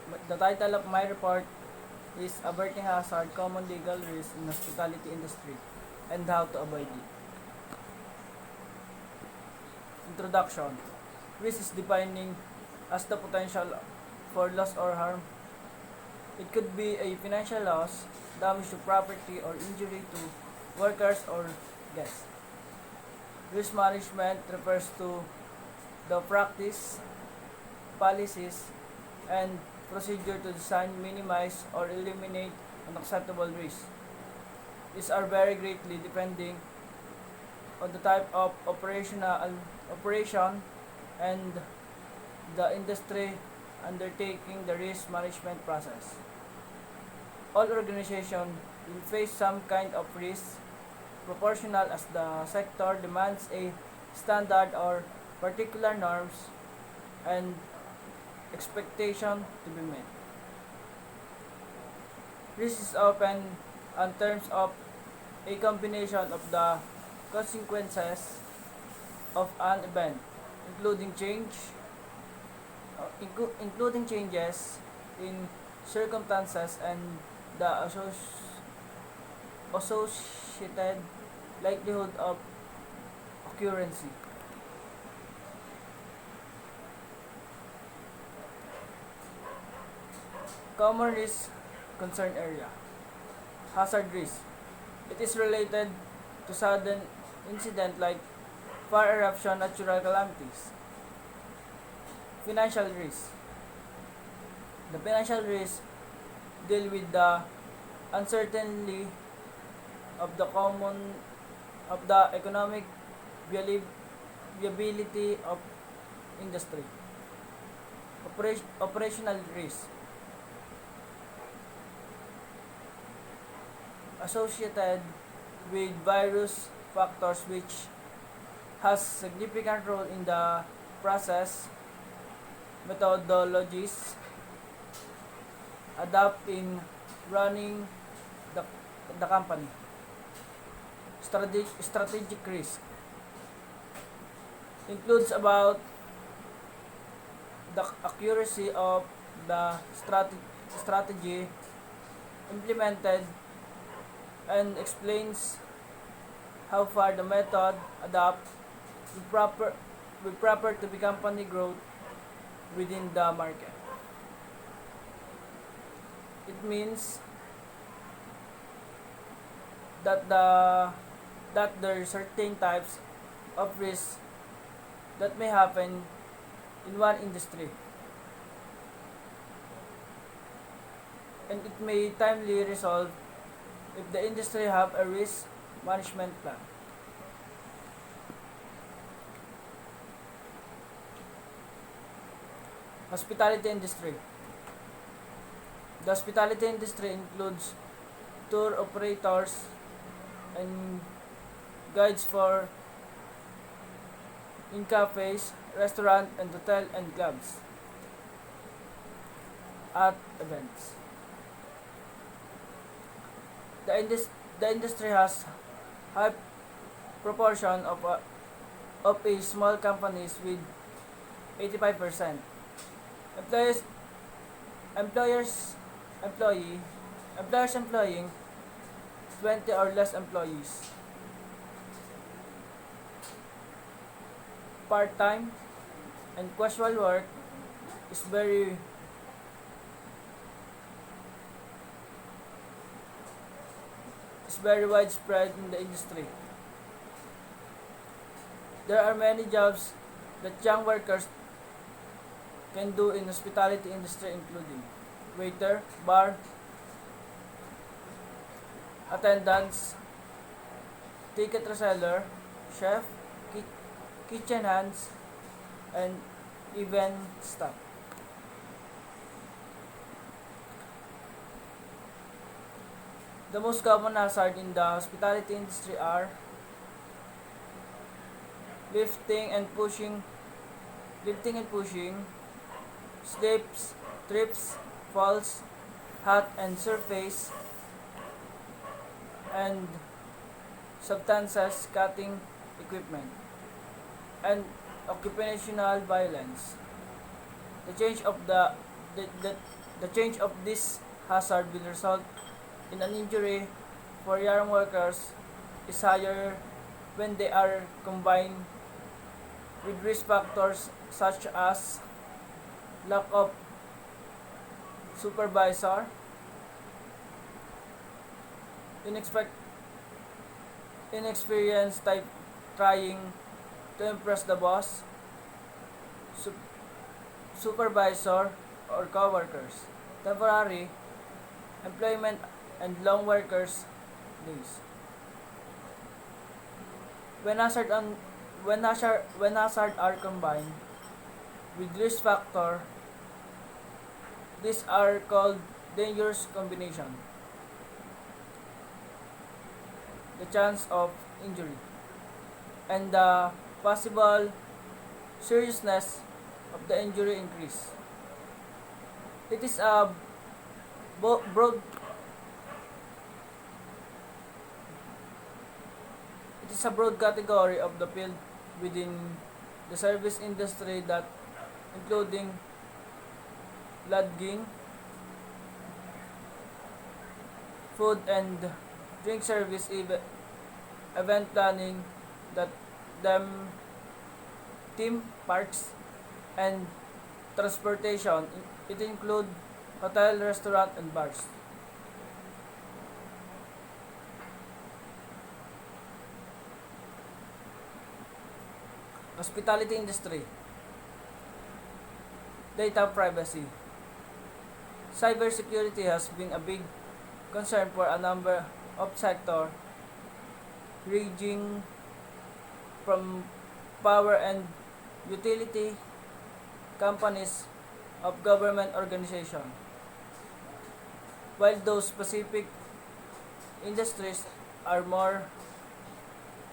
The title of my report is Averting Hazard, Common Legal Risks in Hospitality Industry and How to Avoid It. Introduction. Risk is defining as the potential for loss or harm. It could be a financial loss, damage to property, or injury to workers or guests. Risk management refers to the practice, policies, and procedure to design, minimize, or eliminate unacceptable risks. These are very greatly depending on the type of operation and the industry undertaking the risk management process. All organizations will face some kind of risk proportional as the sector demands a standard or particular norms and expectation to be met. Risk is often in terms of a combination of the consequences of an event, including including changes in circumstances and the associated likelihood of occurrence. Common risk concern area. Hazard risk. It is related to sudden incident like fire eruption, natural calamities. Financial risk. The financial risk deal with the uncertainty of the economic viability of industry. Operational risk associated with various factors which has significant role in the process, methodologies adapt in running the company. Strategic risk includes about the accuracy of the strategy implemented and explains how far the method adapt with proper to the company growth within the market. It means that there are certain types of risks that may happen in one industry, and it may timely resolve if the industry have a risk management plan. Hospitality industry. The hospitality industry includes tour operators and guides for in cafes, restaurant and hotel and clubs at events. The industry has high proportion of a small companies with 85%. Employers employers employers employing 20 or less employees. Part-time and casual work is very widespread in the industry. There are many jobs that young workers can do in hospitality industry including waiter, bar, attendants, ticket reseller, chef, kitchen hands, and event staff. The most common hazard in the hospitality industry are lifting and pushing, slips, trips, falls, hot and surface, and substances cutting equipment, and occupational violence. The change of the The change of this hazard will result in an injury for young workers is higher when they are combined with risk factors such as lack of supervisor, inexpect inexperienced type trying to impress the boss, su- supervisor, or coworkers, temporary employment, and long workers days. When hazard on when hazard are combined with risk factor, these are called dangerous combination. The chance of injury and the possible seriousness of the injury increase. It is a broad it is a broad category of the field within the service industry that including lodging, food and drink service, event planning, that them theme parks, and transportation. It include hotel, restaurant, and bars. Hospitality industry. Data privacy. Cybersecurity has been a big concern for a number of sectors, ranging from power and utility companies of government organizations. While those specific industries are more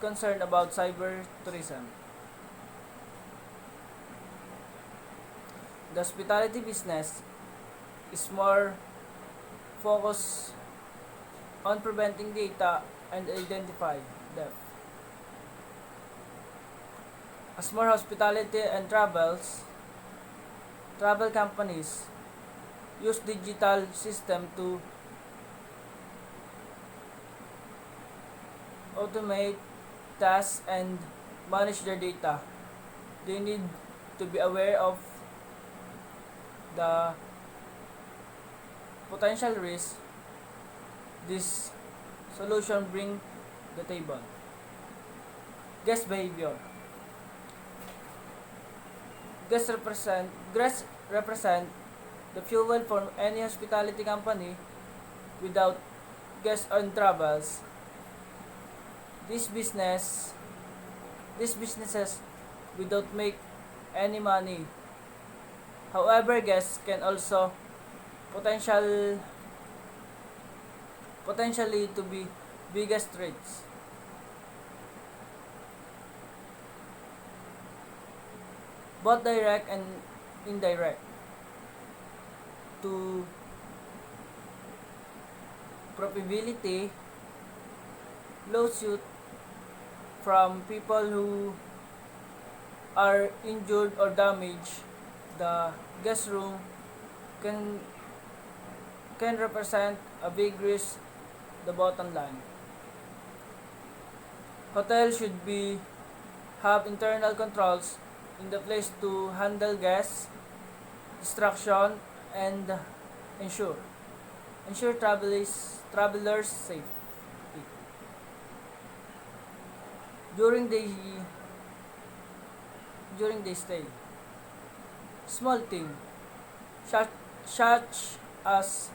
concerned about cyber tourism. The hospitality business is more focused on preventing data and identify theft. As more hospitality and travel companies use digital system to automate tasks and manage their data, they need to be aware of the potential risk this solution bring the table. Guest behavior. Guests represent the fuel for any hospitality company. Without guests on travels, this businesses without make any money. However, guests can also potentially to be biggest threats. Both direct and indirect to probability lawsuit from people who are injured or damaged. The guest room can represent a big risk. The bottom line, hotel should be have internal controls in the place to handle guests distraction and ensure travelers safe during the stay. Small thing such as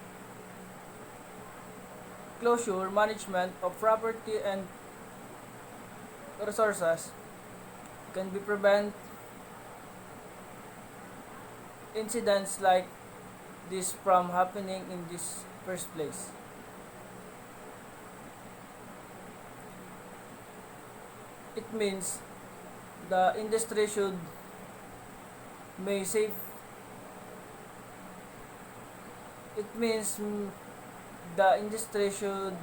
closure management of property and resources can be prevent incidents like this from happening in this first place. It means the industry should may save it means the industry should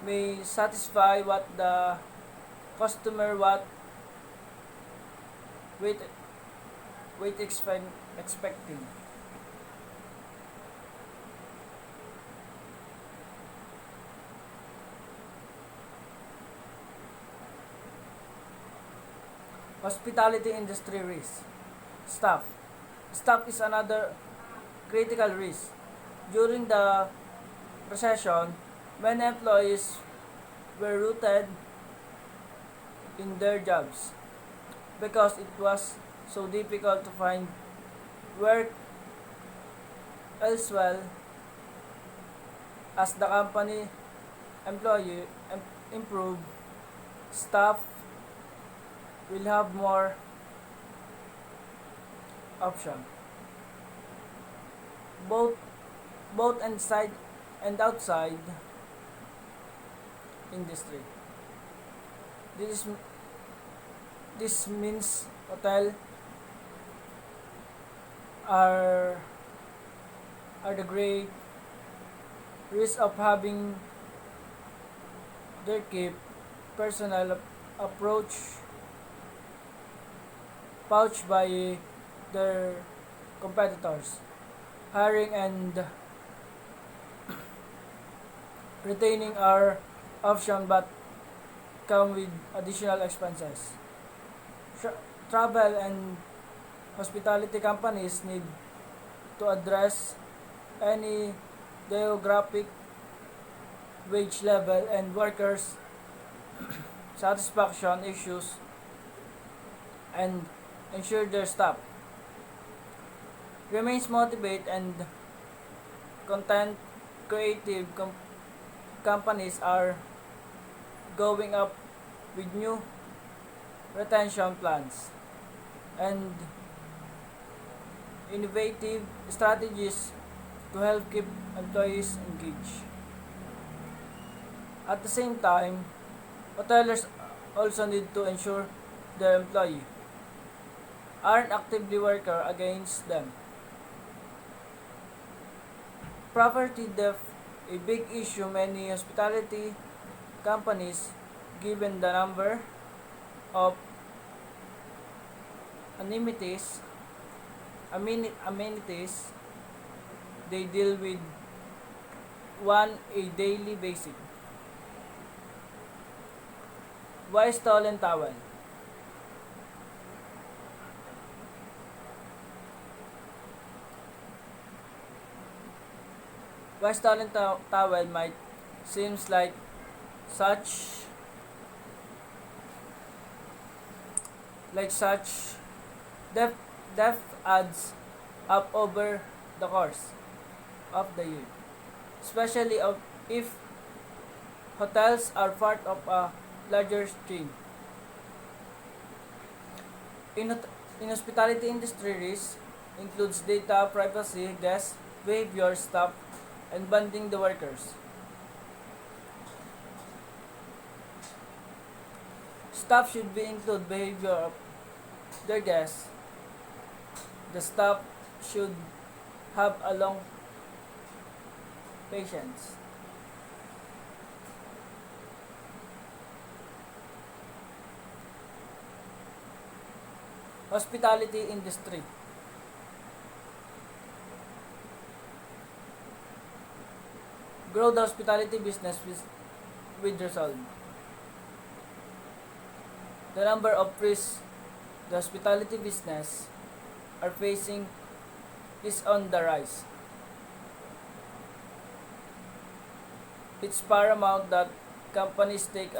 may satisfy what the customer what wait expecting. Hospitality industry risk. Staff. Staff is another critical risk. During the recession, many employees were rooted in their jobs because it was so difficult to find work elsewhere. As the company employee improve, staff will have more option, both inside and outside industry. This this means hotel are the great risk of having their keep personal approach pouched by their competitors. Hiring and retaining are option but come with additional expenses. Travel and hospitality companies need to address any geographic wage level and workers satisfaction issues and ensure their staff remains motivated and content creative companies are going up with new retention plans and innovative strategies to help keep employees engaged. At the same time, hoteliers also need to ensure their employee aren't actively working against them. Property theft, a big issue many hospitality companies, given the number of amenities, amenities they deal with on a daily basis. Why stolen towel? Why stolen towel might seems such such depth adds up over the course of the year, especially if hotels are part of a larger chain. In hospitality industry, risk includes data privacy, guest behavior, staff, and bonding the workers. Staff should be include behavior of their guests. The staff should have a long patience. Hospitality industry. Grow the hospitality business with result. The number of risks the hospitality business are facing is on the rise. It's paramount that companies take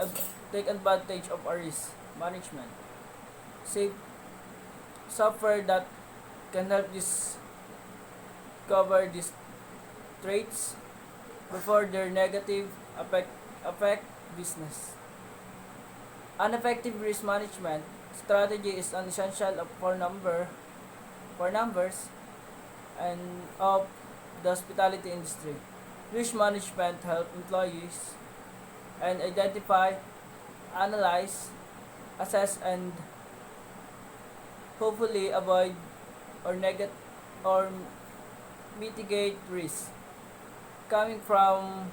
advantage of our risk management. Safe software that can help discover these traits before their negative affect business. An effective risk management strategy is an essential for numbers and of the hospitality industry. Risk management help employees and identify, analyze, assess, and hopefully avoid or mitigate risk coming from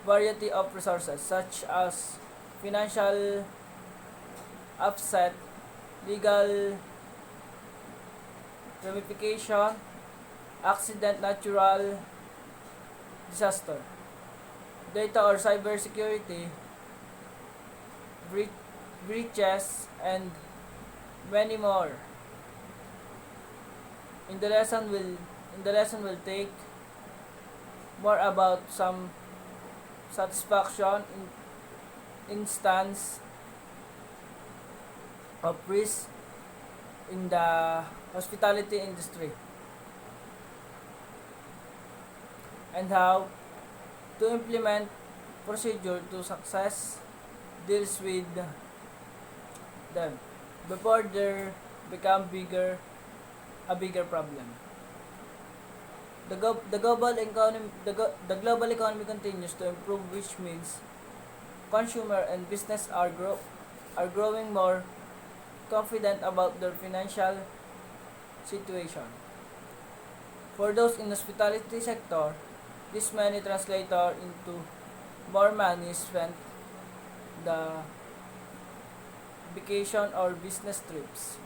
variety of resources such as financial upset, legal ramification, accident, natural disaster, data or cybersecurity breaches, and many more. In the lesson will take more about some satisfaction instance of risk in the hospitality industry, and how to implement procedure to success deals with them before they become a bigger problem. The global economy continues to improve, which means consumer and business are growing more confident about their financial situation. For those in the hospitality sector, this may translate into more money spent the vacation or business trips.